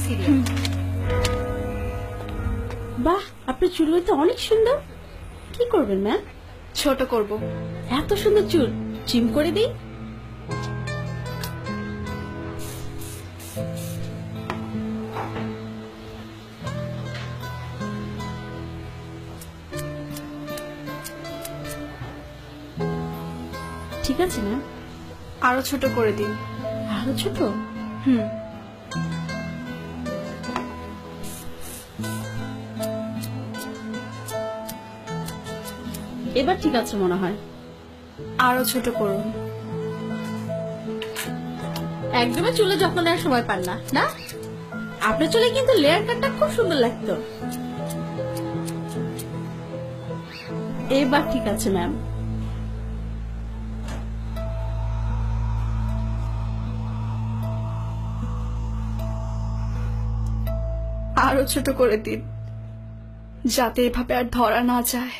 Serious. বাহ, আপনার চুলগুলো তো অনেক সুন্দর। কি করবেন ম্যাম? ছোট করব। এত সুন্দর চুল ট্রিম করে দিই। ঠিক আছে ম্যাম। আরো ছোট করে দিন। আরো ছোট? হুম। এবার ঠিক আছে মনে হয়। আরো ছোট করুন। একদমই চুলে যত্ন নেওয়ার সময় পান না, না? আপনার চুলে কিন্তু লেয়ার কাটটা খুব সুন্দর লাগতো। এবার ঠিক আছে ম্যাম। আরো ছোট করে দিন, যাতে এভাবে আর ধরা না যায়।